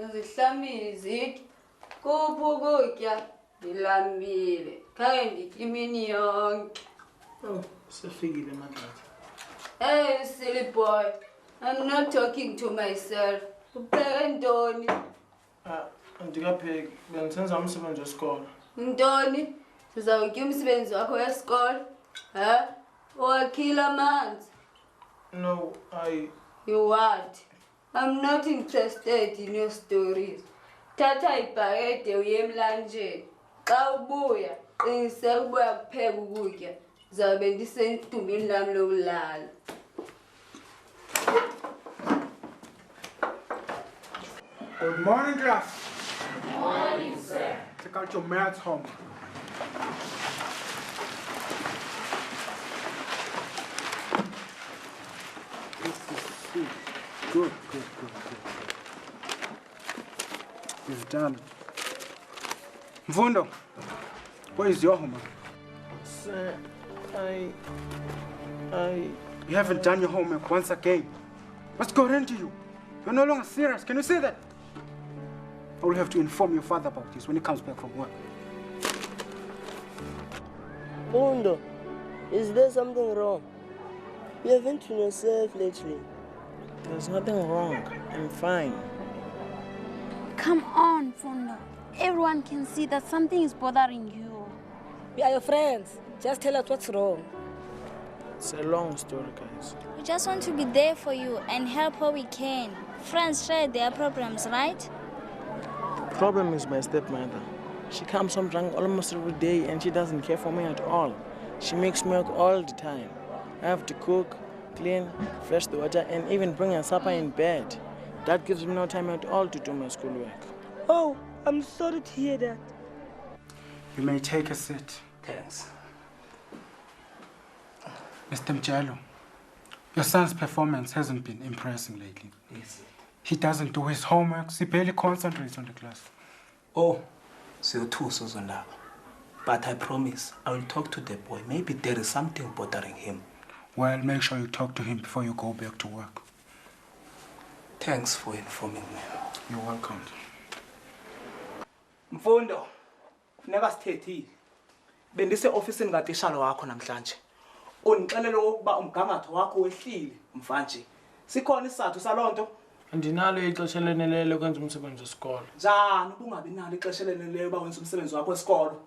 Zihlamile kuphi ukutya ndilambile khange nditye imini yonke. Oh, sefikile madlala. Hey, silly boy, I'm not talking to myself. Upheke ntoni? Andikapheki, bendisenza umsebenzi wesikolo. Ntoni? Sizawutya umsebenzi wakho wesikolo? Wakhila amanzi? No, You what? I'm not interested in your stories. Tata ibhakede uye emlanjeni. Xa ubuya, qiniseka ubuya kupheka ukutya. Zabe ndisendumbini lami lokulala. Good morning, class. Good morning, sir. Check out your maths homework. This is sweet. Good. You've done it. Mfundo, what is your homework? Sir, You haven't done your homework once again. What's going on to you? You're no longer serious. Can you see that? I will have to inform your father about this when he comes back from work. Mundo, is there something wrong? You haven't been yourself lately. there's nothing wrong. I'm fine. Come on, Fundo. Everyone can see that something is bothering you. We are your friends. Just tell us what's wrong. It's a long story, guys. We just want to be there for you and help where we can. Friends share their problems, right? The problem is my stepmother. She comes home drunk almost every day and she doesn't care for me at all. She makes milk all the time. I have to cook, clean, fetch the water, and even bring her supper in bed. That gives me no time at all to do my schoolwork. Oh, I'm sorry to hear that. You may take a seat. Thanks. Mr. Mjalo, your son's performance hasn't been impressing lately. Yes. He doesn't do his homework. He barely concentrates on the class. Oh, so too, Suzondaba. But I promise I will talk to the boy. Maybe there is something bothering him. Well, make sure you talk to him before you go back to work. Thanks for informing me. You're welcome. Mfundo, funeka sithethile. Bendise officeini katishala wakho namhlanje. Undixelele ukuba umgangatho wakho wehlile mfanje. Sikhona isizathu salonto? Andinalo ixesha eleneleyo ukwenza umsebenzi wesikolo. Njani ubungabi nalo ixesha eleneleyo uba wenza umsebenzi wakho wesikolo?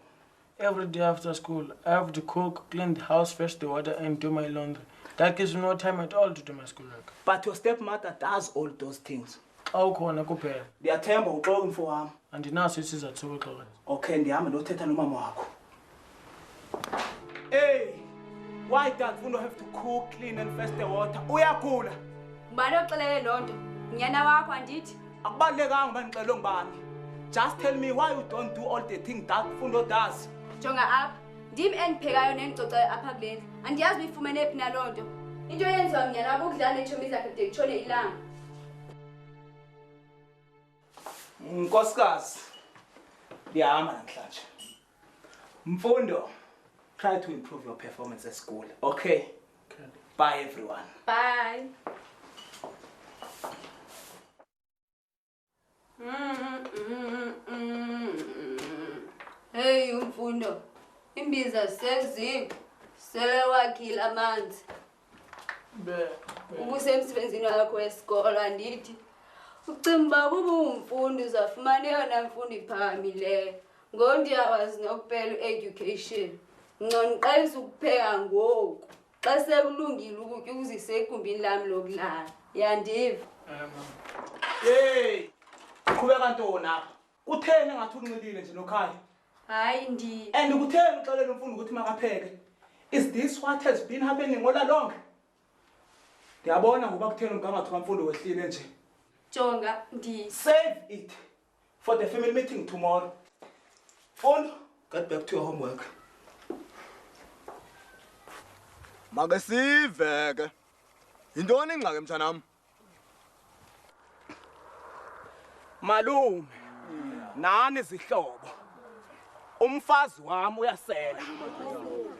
Every day after school, I have to cook, clean the house, fetch the water, and do my laundry. That gives me no time at all to do my schoolwork. But your stepmother does all those things. Xa ukhona kuphela. Ndiyathemba uxoka mfowami. Andinaso isizathu sokuxoka. Okay, ndihamba ndothetha nomama wakho. Hey, why does Fundo have to cook, clean, and fetch the water? Uyagula. Ngubani oxelele loo nto? Unyana wakho andithi? Akubalulekanga uba ndixelelwe ngubani. Just tell me why you don't do all the things that Fundo does. Jonga apha, ndim endiphekayo nendicocayo apha kule ndlu. Andiyazi uyifumene phi naloo nto. Into eyenziwa mnyana wakho ukudlala neetshomi zakhe de kutshone ilanga. Nkosikazi, ndiyahamba namhlanje. Mfundo, try to improve your performance at school, okay? Bye, everyone. Bye. Hey, Mfundo. Imbiza seziko. Sele wakhila amanzi. Ubusemsebenzini wakho wesikolo andithi. Ucimba kuba umfundi uzafumana eyona mfundo iphakamileyo. Ngondiyawazi nokupela education. Nqonqelisa ukupheka ngoku. Xa sekulungile ukutya ukuzise egumbini lami lokulala. Yandiva. Hey, qhubeka ntoni apha? Kutheni ngathi unxilile nje nokhaya? Hayi ndi. And kutheni uxelela umfundi ukuthi makapheke? Is this what has been happening all along? Ndiyabona ngoba kutheni umgangatho kamfundo wehlile nje. Jonga ndi. Save it for the family meeting tomorrow. Fundo, get back to your homework. Makasiveke. Yintoni ingxaki mntanami? Malume, nani izihlobo. Umfazi wami uyasela.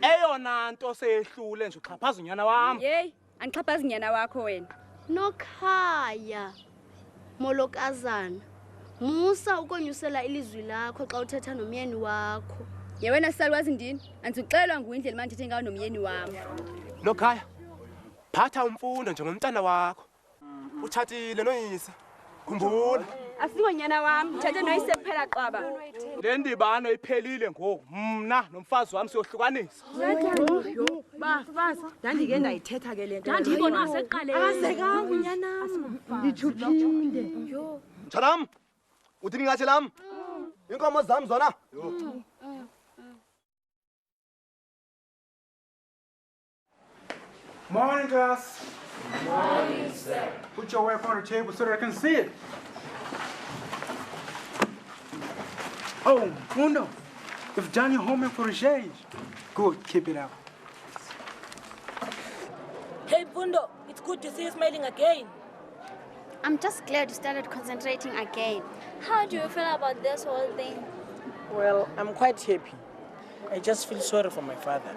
Eyona nto seyehlule nje uxhaphaza unyana wami. Hey, anixhaphaza unyana wakho wena. Nokhaya molokazana Musa ukonyusela ilizwi lakho xa uthetha nomyeni wakho. Yewena sisalwazi ndini andixelwa nguindlela manje ndithe ngawo nomyeni wami. Nokhaya. Phatha umfundo njengomntana wakho. Utshatile noyise. Khumbula. Asingonyana wami, uthathe noyise kuphela qaba. Le ndibano iphelile ngoku. Mna nomfazi wami siyohlukanisa. Bafazi, ndandike ndayithetha ke le nto. Ndandibona seqaleni. Akazekanga unyana. Ithuphinde. Mtshanam, uthini ngathi lam? Inkomo zam zona. Morning, class. Morning, sir. Put your work on the table so that I can see it. Oh, Mundo, you've done your homework for a change. Good, keep it up. Hey, Pundo, it's good to see you smiling again. I'm just glad you started concentrating again. How do you feel about this whole thing? Well, I'm quite happy. I just feel sorry for my father.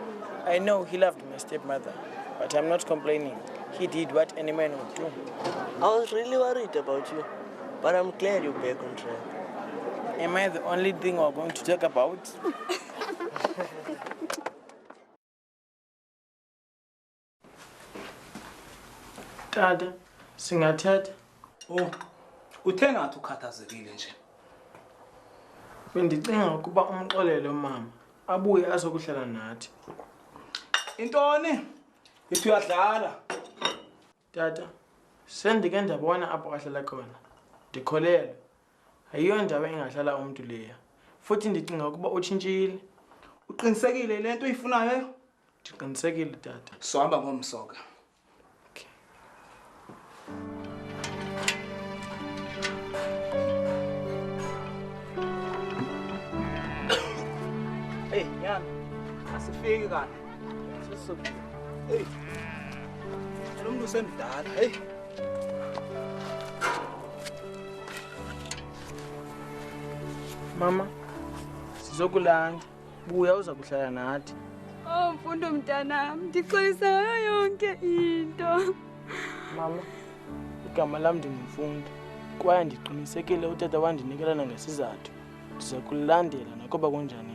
I know he loved my stepmother, but I'm not complaining. He did what any man would do. I was really worried about you, but I'm glad you're back on track. Am I the only thing we're going to talk about? Dada, singathetha. Oh, uthe ngathi ukhathazekile nje. Bendicinga ukuba umxolele mama abuye azokuhlala nathi. Intoni? Ithi uyadlala. Tata, sendike ndabona apho ahlala khona. Ndikholele. Ayiyo ndawo engahlala umuntu leya. Futhi ndicinga ukuba utshintshile. Uqinisekile le nto uyifunayo? Ndiqinisekile tata. Sohamba ngomsoka. Hey, nyana. Asifiki kana. Sisuke. Hey. Lo muntu semdala. Hey. Mama, sizokulanda. Buya uza kuhlala nathi. Oh, Mfundo mntanami, ndixolisa yonke into. Mama, igama lam ndingumfundi. Kwaye ndiqinisekile utata wandinikela nangesizathu. Ndiza kulandela nokuba kunjani.